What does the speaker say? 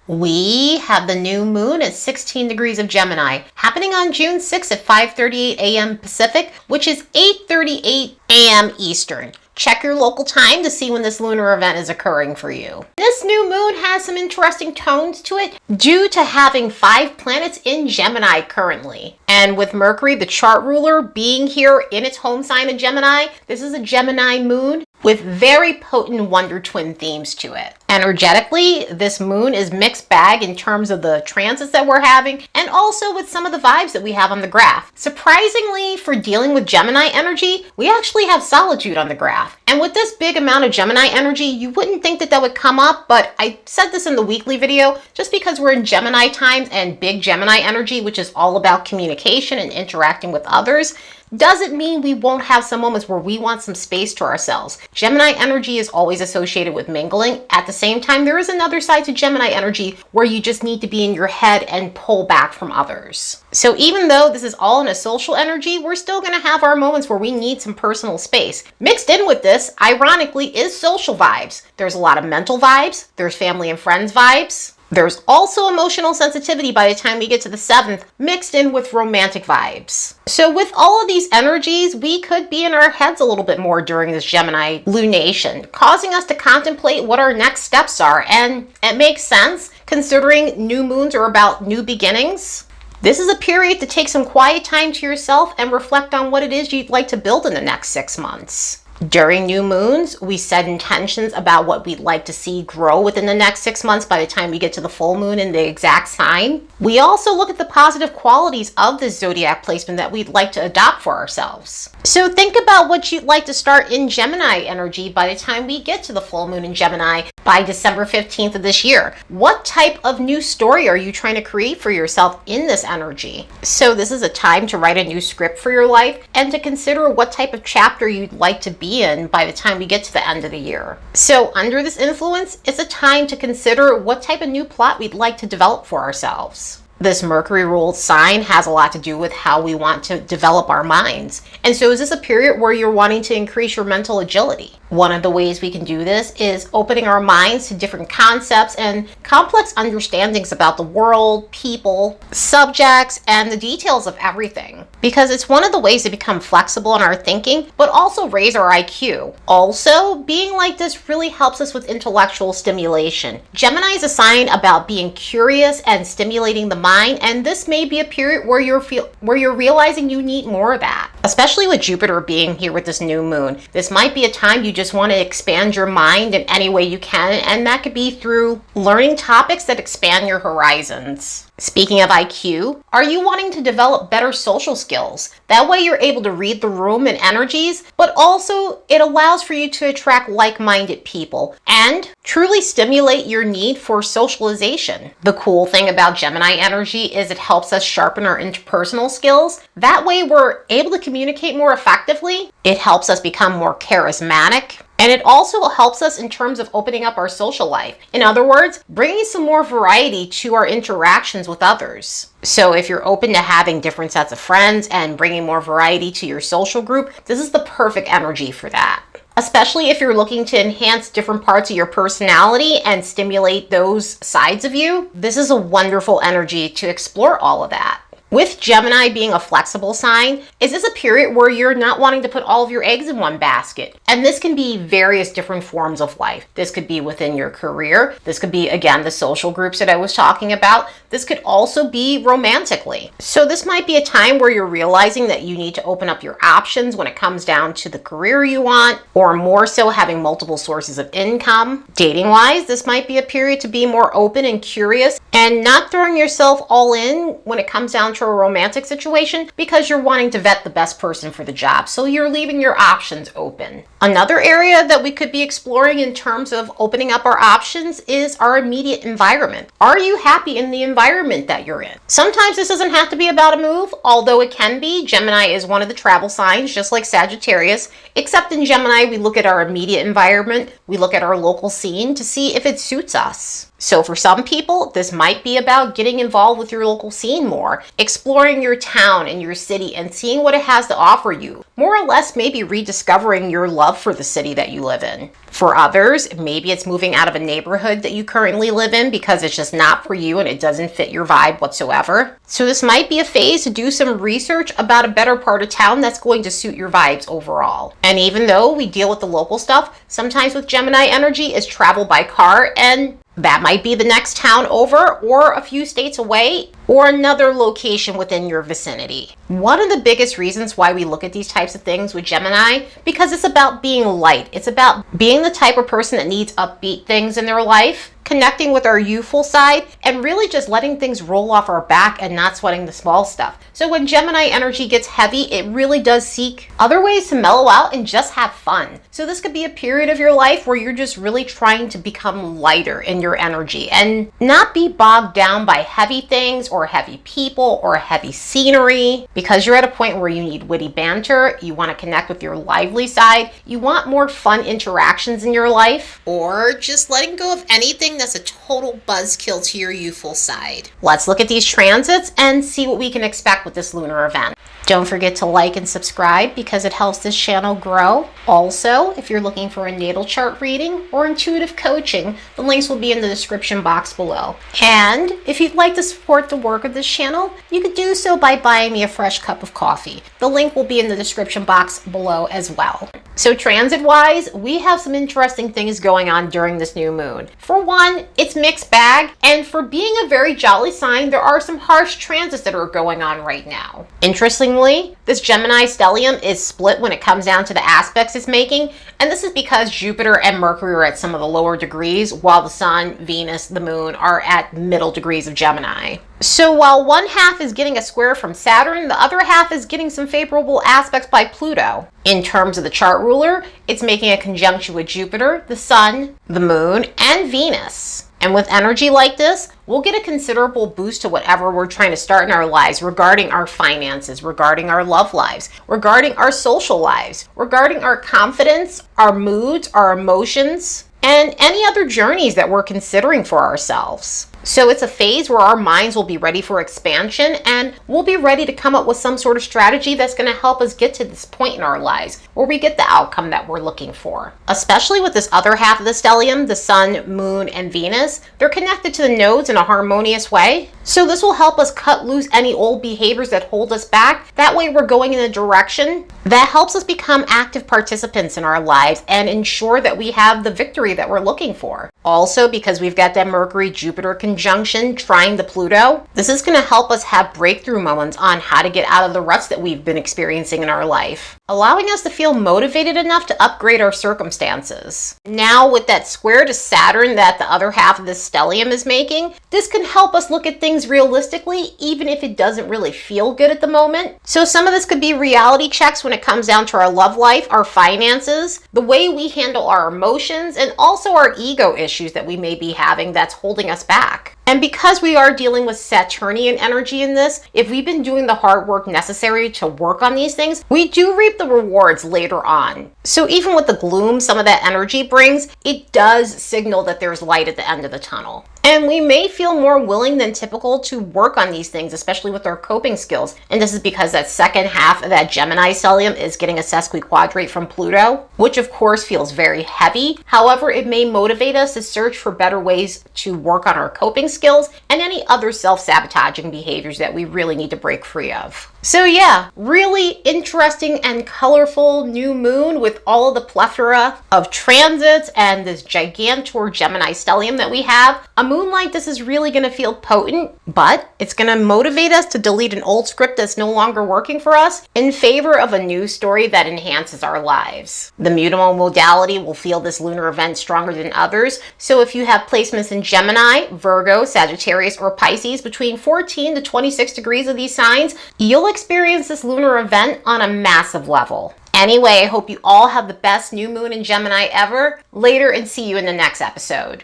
We have the new moon at 16 degrees of Gemini, happening on June 6th at 5:38 a.m. Pacific, which is 8:38 a.m. Eastern. Check your local time to see when this lunar event is occurring for you. This new moon has some interesting tones to it due to having 5 planets in Gemini currently. And with Mercury, the chart ruler, being here in its home sign of Gemini, this is a Gemini moon with very potent Wonder Twin themes to it. Energetically, this moon is mixed bag in terms of the transits that we're having and also with some of the vibes that we have on the graph. Surprisingly, for dealing with Gemini energy, we actually have solitude on the graph. And with this big amount of Gemini energy, you wouldn't think that would come up, but I said this in the weekly video, just because we're in Gemini times and big Gemini energy, which is all about communication and interacting with others, doesn't mean we won't have some moments where we want some space to ourselves. Gemini energy is always associated with mingling. At the same time, there is another side to Gemini energy where you just need to be in your head and pull back from others. So even though this is all in a social energy, we're still going to have our moments where we need some personal space. Mixed in with this, ironically, is social vibes. There's a lot of mental vibes. There's family and friends vibes. There's also emotional sensitivity by the time we get to the 7th, mixed in with romantic vibes. So with all of these energies, we could be in our heads a little bit more during this Gemini lunation, causing us to contemplate what our next steps are. And it makes sense considering new moons are about new beginnings. This is a period to take some quiet time to yourself and reflect on what it is you'd like to build in the next 6 months. During new moons, we set intentions about what we'd like to see grow within the next 6 months by the time we get to the full moon in the exact sign. We also look at the positive qualities of this zodiac placement that we'd like to adopt for ourselves. So think about what you'd like to start in Gemini energy by the time we get to the full moon in Gemini by December 15th of this year. What type of new story are you trying to create for yourself in this energy? So this is a time to write a new script for your life and to consider what type of chapter you'd like to be in by the time we get to the end of the year. So under this influence, it's a time to consider what type of new plot we'd like to develop for ourselves. This Mercury ruled sign has a lot to do with how we want to develop our minds. And so is this a period where you're wanting to increase your mental agility? One of the ways we can do this is opening our minds to different concepts and complex understandings about the world, people, subjects, and the details of everything. Because it's one of the ways to become flexible in our thinking, but also raise our IQ. Also, being like this really helps us with intellectual stimulation. Gemini is a sign about being curious and stimulating the mind, and this may be a period where you're realizing you need more of that. Especially with Jupiter being here with this new moon. This might be a time you just want to expand your mind in any way you can, and that could be through learning topics that expand your horizons. Speaking of IQ, are you wanting to develop better social skills? That way you're able to read the room and energies, but also it allows for you to attract like-minded people and truly stimulate your need for socialization. The cool thing about Gemini energy is it helps us sharpen our interpersonal skills. That way we're able to communicate more effectively. It helps us become more charismatic. And it also helps us in terms of opening up our social life. In other words, bringing some more variety to our interactions with others. So if you're open to having different sets of friends and bringing more variety to your social group, this is the perfect energy for that. Especially if you're looking to enhance different parts of your personality and stimulate those sides of you, this is a wonderful energy to explore all of that. With Gemini being a flexible sign, is this a period where you're not wanting to put all of your eggs in one basket? And this can be various different forms of life. This could be within your career. This could be, again, the social groups that I was talking about. This could also be romantically. So this might be a time where you're realizing that you need to open up your options when it comes down to the career you want, or more so having multiple sources of income. Dating-wise, this might be a period to be more open and curious and not throwing yourself all in when it comes down to a romantic situation because you're wanting to vet the best person for the job. So you're leaving your options open. Another area that we could be exploring in terms of opening up our options is our immediate environment. Are you happy in the environment that you're in? Sometimes this doesn't have to be about a move, although it can be. Gemini is one of the travel signs, just like Sagittarius, except in Gemini, we look at our immediate environment. We look at our local scene to see if it suits us. So for some people, this might be about getting involved with your local scene more, exploring your town and your city and seeing what it has to offer you. More or less maybe rediscovering your love for the city that you live in. For others, maybe it's moving out of a neighborhood that you currently live in because it's just not for you and it doesn't fit your vibe whatsoever. So this might be a phase to do some research about a better part of town that's going to suit your vibes overall. And even though we deal with the local stuff, sometimes with Gemini energy is travel by car, and that might be the next town over or a few states away or another location within your vicinity. One of the biggest reasons why we look at these types of things with Gemini, because it's about being light. It's about being the type of person that needs upbeat things in their life, connecting with our youthful side, and really just letting things roll off our back and not sweating the small stuff. So when Gemini energy gets heavy, it really does seek other ways to mellow out and just have fun. So this could be a period of your life where you're just really trying to become lighter in your energy and not be bogged down by heavy things or heavy people or heavy scenery, because you're at a point where you need witty banter, you want to connect with your lively side, you want more fun interactions in your life, or just letting go of anything that's a total buzzkill to your youthful side. Let's look at these transits and see what we can expect with this lunar event. Don't forget to like and subscribe because it helps this channel grow. Also, if you're looking for a natal chart reading or intuitive coaching, the links will be in the description box below. And if you'd like to support the work of this channel, you could do so by buying me a fresh cup of coffee. The link will be in the description box below as well. So transit-wise, we have some interesting things going on during this new moon. For one, it's mixed bag, and for being a very jolly sign, there are some harsh transits that are going on right now. Interestingly, this Gemini stellium is split when it comes down to the aspects it's making, and this is because Jupiter and Mercury are at some of the lower degrees, while the Sun, Venus, the Moon are at middle degrees of Gemini. So while one half is getting a square from Saturn, the other half is getting some favorable aspects by Pluto. In terms of the chart ruler, it's making a conjunction with Jupiter, the Sun, the Moon, and Venus. And with energy like this, we'll get a considerable boost to whatever we're trying to start in our lives regarding our finances, regarding our love lives, regarding our social lives, regarding our confidence, our moods, our emotions, and any other journeys that we're considering for ourselves. So it's a phase where our minds will be ready for expansion and we'll be ready to come up with some sort of strategy that's going to help us get to this point in our lives where we get the outcome that we're looking for. Especially with this other half of the stellium, the Sun, Moon, and Venus, they're connected to the nodes in a harmonious way. So this will help us cut loose any old behaviors that hold us back. That way we're going in a direction that helps us become active participants in our lives and ensure that we have the victory that we're looking for. Also, because we've got that Mercury-Jupiter conjunction trying the Pluto, this is going to help us have breakthrough moments on how to get out of the ruts that we've been experiencing in our life, allowing us to feel motivated enough to upgrade our circumstances. Now, with that square to Saturn that the other half of this stellium is making, this can help us look at things realistically, even if it doesn't really feel good at the moment. So some of this could be reality checks when it comes down to our love life, our finances, the way we handle our emotions, and also our ego issues that we may be having that's holding us back. And because we are dealing with Saturnian energy in this, if we've been doing the hard work necessary to work on these things, we do reap the rewards later on. So even with the gloom some of that energy brings, it does signal that there's light at the end of the tunnel. And we may feel more willing than typical to work on these things, especially with our coping skills. And this is because that second half of that Gemini stellium is getting a sesquiquadrate from Pluto, which of course feels very heavy. However, it may motivate us to search for better ways to work on our coping skills and any other self-sabotaging behaviors that we really need to break free of. So yeah, really interesting and colorful new moon with all of the plethora of transits and this gigantor Gemini stellium that we have. A moon like this is really going to feel potent, but it's going to motivate us to delete an old script that's no longer working for us in favor of a new story that enhances our lives. The mutable modality will feel this lunar event stronger than others. So if you have placements in Gemini, Virgo, Sagittarius, or Pisces between 14 to 26 degrees of these signs, you'll experience this lunar event on a massive level. Anyway, I hope you all have the best new moon in Gemini ever. Later, and see you in the next episode.